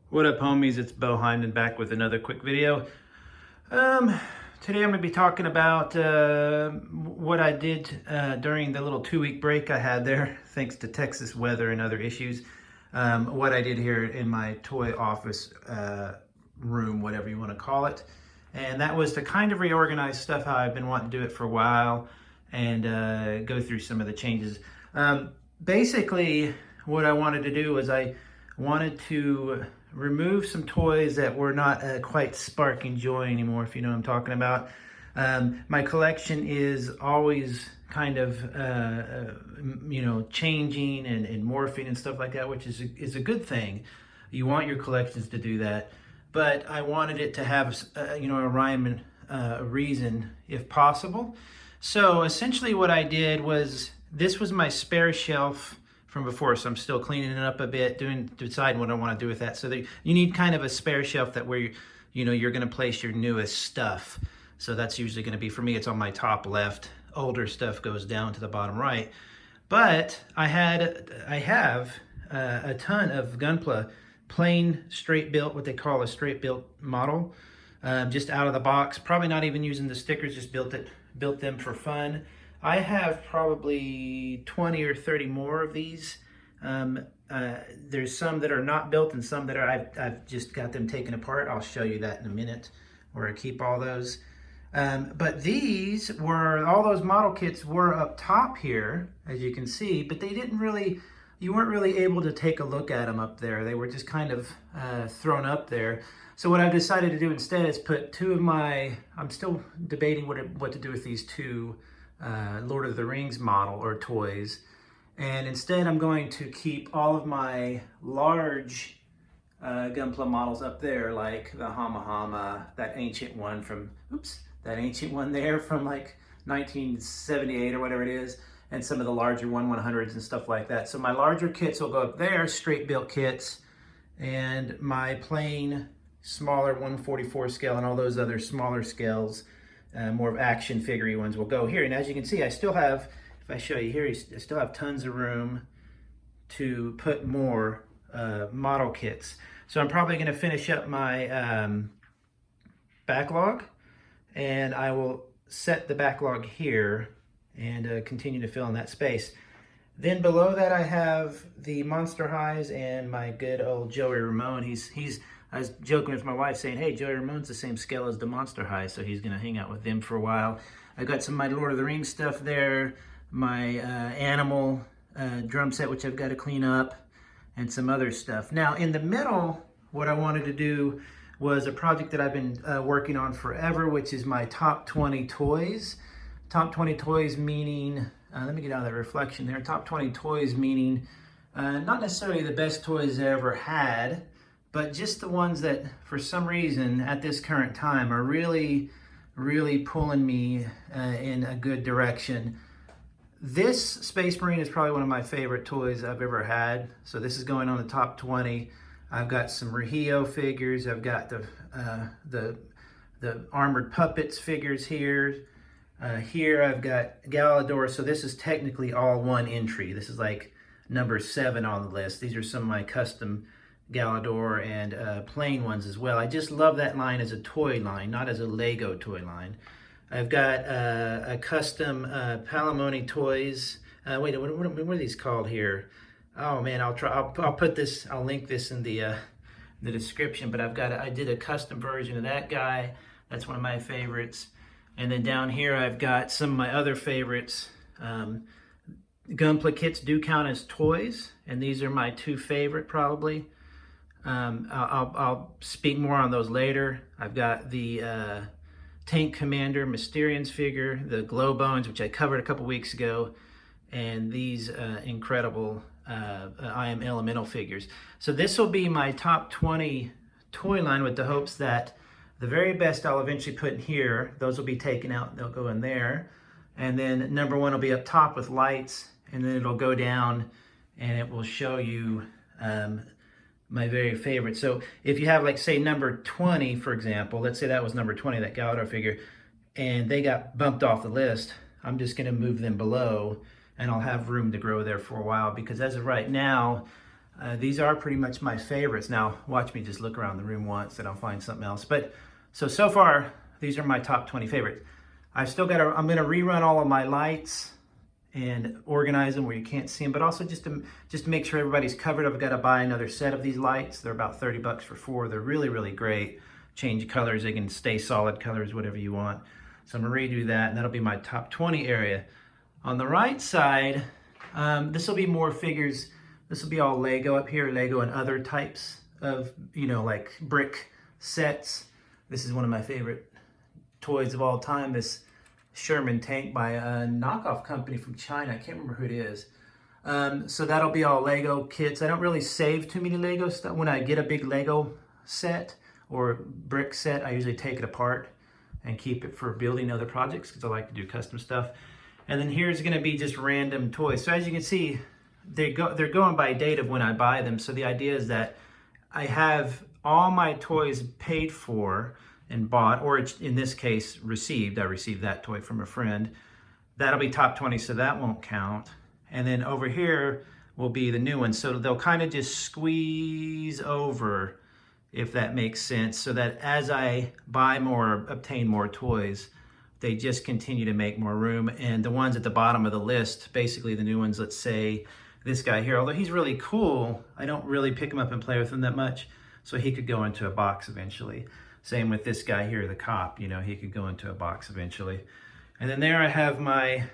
What up, homies? It's beau-hindman back with another quick video. Today I'm going to be talking about what I did during the little 2-week break I had there, thanks to Texas weather and other issues. What I did here in my toy office room, whatever you want to call it. And that was to kind of reorganize stuff how I've been wanting to do it for a while and go through some of the changes. Basically, what I wanted to do was I wanted to remove some toys that were not quite sparking joy anymore, if you know what I'm talking about. My collection is always kind of, changing and morphing and stuff like that, which is a good thing. You want your collections to do that. But I wanted it to have, a rhyme and a reason if possible. So essentially what I did was, this was my spare shelf from before, so I'm still cleaning it up a bit, deciding what I want to do with that. So you need kind of a spare shelf that where you're going to place your newest stuff. So that's usually going to be, for me, it's on my top left. Older stuff goes down to the bottom right. But I have a ton of Gunpla plain straight built, what they call a straight built model, just out of the box. Probably not even using the stickers, just built them for fun. I have probably 20 or 30 more of these. There's some that are not built and some that are, I've just got them taken apart. I'll show you that in a minute, where I keep all those. But these were, all those model kits were up top here, as you can see, but they didn't really, you weren't really able to take a look at them up there. They were just kind of thrown up there. So what I've decided to do instead is put two of my, I'm still debating what to do with these two Lord of the Rings model or toys, and instead I'm going to keep all of my large Gunpla models up there, like the Hama, that ancient one from, that ancient one there from like 1978 or whatever it is, and some of the larger 1/100s and stuff like that. So my larger kits will go up there, straight built kits, and my plain smaller 1/44 scale and all those other smaller scales, more of action figure-y ones, will go here. And as you can see, I still have, if I show you here, I still have tons of room to put more model kits. So I'm probably going to finish up my backlog, and I will set the backlog here and continue to fill in that space. Then below that I have the Monster Highs and my good old Joey Ramone. I was joking with my wife saying, hey, Joey Ramone's the same scale as the Monster High, so he's gonna hang out with them for a while. I've got some of my Lord of the Rings stuff there, my animal drum set, which I've got to clean up, and some other stuff. Now in the middle, what I wanted to do was a project that I've been working on forever, which is my top 20 toys. Top 20 toys meaning, let me get out of that reflection there. Top 20 toys meaning not necessarily the best toys I ever had, but just the ones that for some reason at this current time are really, really pulling me in a good direction. This Space Marine is probably one of my favorite toys I've ever had. So this is going on the top 20. I've got some Rahio figures. I've got the armored puppets figures here. Here I've got Galador. So this is technically all one entry. This is like number 7 on the list. These are some of my custom Galador and plain ones as well. I just love that line as a toy line, not as a Lego toy line. I've got a custom Palamoni toys. Wait, what are these called here? Oh man, I'll put this, I'll link this in the description, but I did a custom version of that guy. That's one of my favorites. And then down here I've got some of my other favorites. Gunpla kits do count as toys, and these are my 2 favorite probably. I'll speak more on those later. I've got the Tank Commander Mysterians figure, the Glow Bones, which I covered a couple weeks ago, and these incredible I Am Elemental figures. So this will be my top 20 toy line, with the hopes that the very best I'll eventually put in here. Those will be taken out, they'll go in there. And then number 1 will be up top with lights, and then it'll go down and it will show you my very favorite. So if you have, like, say number 20, for example, let's say that was number 20, that Galador figure, and they got bumped off the list, I'm just gonna move them below, and I'll have room to grow there for a while, because as of right now, These are pretty much my favorites. Now, watch me just look around the room once and I'll find something else. But so far, these are my top 20 favorites. I'm going to rerun all of my lights and organize them where you can't see them, but also just to make sure everybody's covered. I've got to buy another set of these lights. They're about 30 bucks for 4. They're really, really great. Change colors. They can stay solid colors, whatever you want. So I'm going to redo that, and that'll be my top 20 area. On the right side, this will be more figures. This will be all Lego up here, Lego and other types of, like brick sets. This is one of my favorite toys of all time, this Sherman tank by a knockoff company from China. I can't remember who it is. So that'll be all Lego kits. I don't really save too many Lego stuff. When I get a big Lego set or brick set, I usually take it apart and keep it for building other projects because I like to do custom stuff. And then here's going to be just random toys. So as you can see, they're going by date of when I buy them. So the idea is that I have all my toys paid for and bought, or in this case, received. I received that toy from a friend. That'll be top 20, so that won't count. And then over here will be the new ones. So they'll kind of just squeeze over, if that makes sense, so that as I buy more, obtain more toys, they just continue to make more room. And the ones at the bottom of the list, basically the new ones, let's say this guy here, although he's really cool, I don't really pick him up and play with him that much, so he could go into a box eventually. Same with this guy here, the cop, he could go into a box eventually. And then there I have my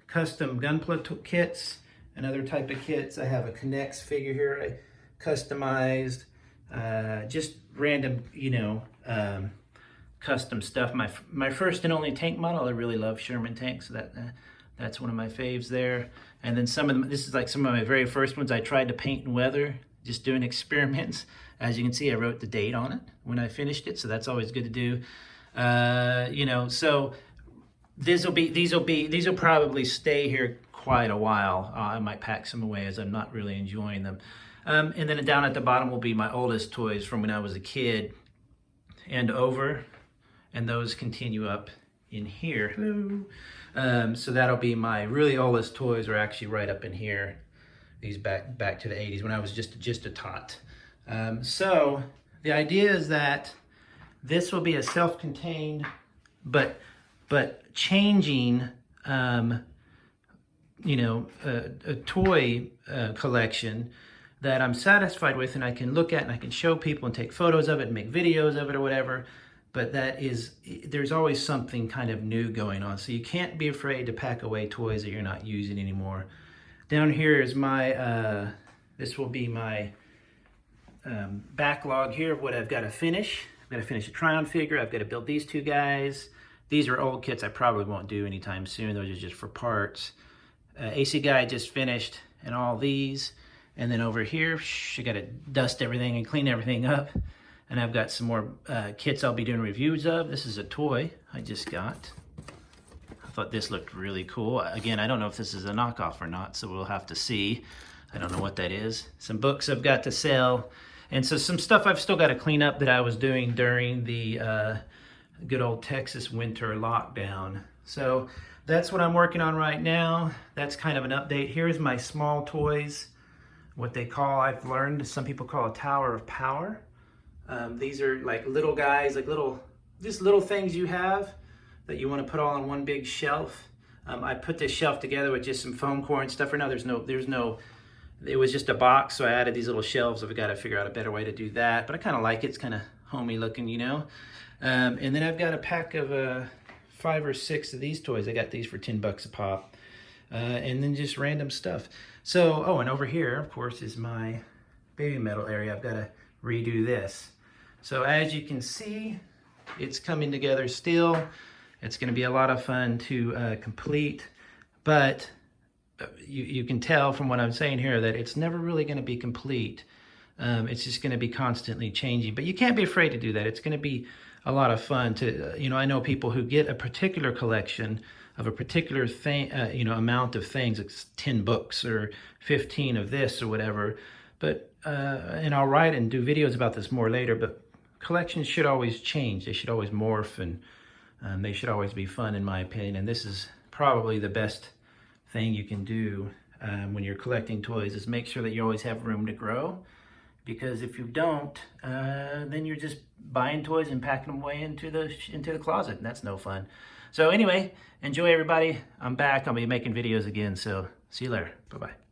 custom Gunpla kits and other type of kits. I have a Connects figure here I customized, just random, custom stuff. My first and only tank model, I really love Sherman tanks, so that's one of my faves there. And then some of them, this is like some of my very first ones I tried to paint in weather, just doing experiments. As you can see, I wrote the date on it when I finished it, so that's always good to do. So these will probably stay here quite a while. I might pack some away as I'm not really enjoying them. And then down at the bottom will be my oldest toys from when I was a kid and over, and those continue up in here. Hello. So that'll be my really oldest toys are actually right up in here. These back to the 80s when I was just a tot. So the idea is that this will be a self-contained, but changing, a toy collection that I'm satisfied with, and I can look at and I can show people and take photos of it and make videos of it or whatever. But there's always something kind of new going on. So you can't be afraid to pack away toys that you're not using anymore. Down here is my, this will be my backlog here of what I've got to finish. I've got to finish a Tryon figure. I've got to build these two guys. These are old kits I probably won't do anytime soon. Those are just for parts. AC guy I just finished, and all these. And then over here, I got to dust everything and clean everything up. And I've got some more kits I'll be doing reviews of. This is a toy I just got. I thought this looked really cool. Again, I don't know if this is a knockoff or not, so we'll have to see. I don't know what that is. Some books I've got to sell. And so some stuff I've still got to clean up that I was doing during the good old Texas winter lockdown. So that's what I'm working on right now. That's kind of an update. Here's my small toys, what they call, I've learned, some people call a tower of power. These are like little guys, like just little things you have that you want to put all on one big shelf. I put this shelf together with just some foam core and stuff. Right now it was just a box, so I added these little shelves. I've got to figure out a better way to do that, but I kind of like it. It's kind of homey looking, And then I've got a pack of 5 or 6 of these toys. I got these for 10 bucks a pop. And then just random stuff. So, and over here, of course, is my baby metal area. I've got to redo this. So as you can see, it's coming together still. It's going to be a lot of fun to complete, but you can tell from what I'm saying here that it's never really going to be complete. It's just going to be constantly changing, but you can't be afraid to do that. It's going to be a lot of fun to, I know people who get a particular collection of a particular thing, amount of things. It's 10 books or 15 of this or whatever. But, and I'll write and do videos about this more later, but collections should always change. They should always morph, and they should always be fun, in my opinion. And this is probably the best thing you can do when you're collecting toys, is make sure that you always have room to grow. Because if you don't, then you're just buying toys and packing them away into the closet, and that's no fun. So anyway, enjoy everybody. I'm back. I'll be making videos again, so see you later. Bye-bye.